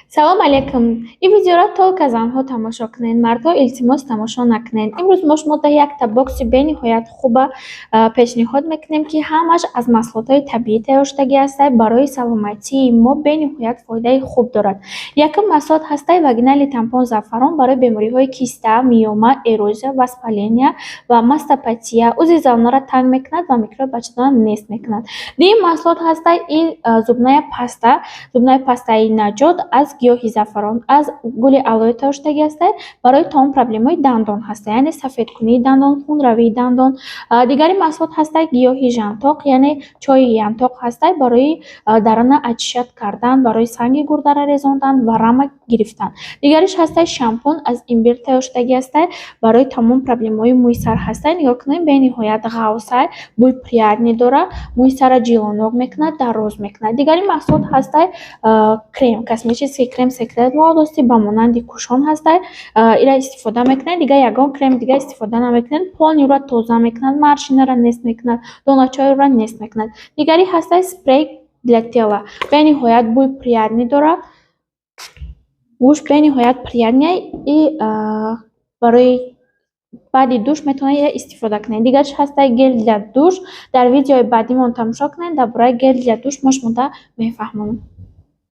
салом алейкум. Ин видеоро толка занҳо тамошо кунед, мардҳо илтимос тамошо накунед. Имрӯз мо шумода якта бокси бениҳоят хуба пешниҳод мекунем, ки ҳамаш аз маҳсулотҳои табиӣ тайёршудагӣ ҳастад, барои саломатии мо бениҳоят фоидаи хуб дорад. Якум маҳсулот ҳастаи вагинали тампон заъфарон барои бемориҳои киста, миёма, эрозия, воспаления ва мастопатия, узи залнаро танг мекунад ва микроб ба чидан нест мекунад. Дуюм маҳсулот ҳастаи зубная паста, зубная пастаи наҷот аз гиёҳи заъфарон, аз гули алоё тайёршудагӣ ҳастад, барои тамом проблемаҳои дандон ҳастад, яъне сафедкунии дандон, хунравии дандон. Дигари маҳсулот ҳастаи гиёҳи жантоқ, яъне чойи янтоқ ҳастад, барои дарона очищат кардан, барои санги гурдаро резондан ва рама гирифтан. Дигариш ҳастаи шампун аз имбир тайёршудагӣ ҳастад, барои тамом проблемаҳои мӯи сар ҳастад. нигоҳ кунед, бениҳоят ғафсай, бӯи приятни дорад, мӯи сарро ҷилонок мекунад, дароз мекунад. Дигари маҳсулот ҳастаи крем, косметический крем секрет молодости ба монанди кушон ҳастад. Ира истифода мекунед, дигар ягон крем дига истифода намекунед. Полниро тоза мекунад, морщинаро нест мекунад, доначаҳоро нест мекунад. Дигари ҳастаи спрей для тела, бениҳоят бӯи приятни дорад, бӯш бениҳоят приятне и барои баъди душ метавонед истифода кунед. Дигариш ҳастаи гел для душ. Дар видеои баъдимон тамошо кунед, дар бораи гел для душ мо шумода мефаҳмонам.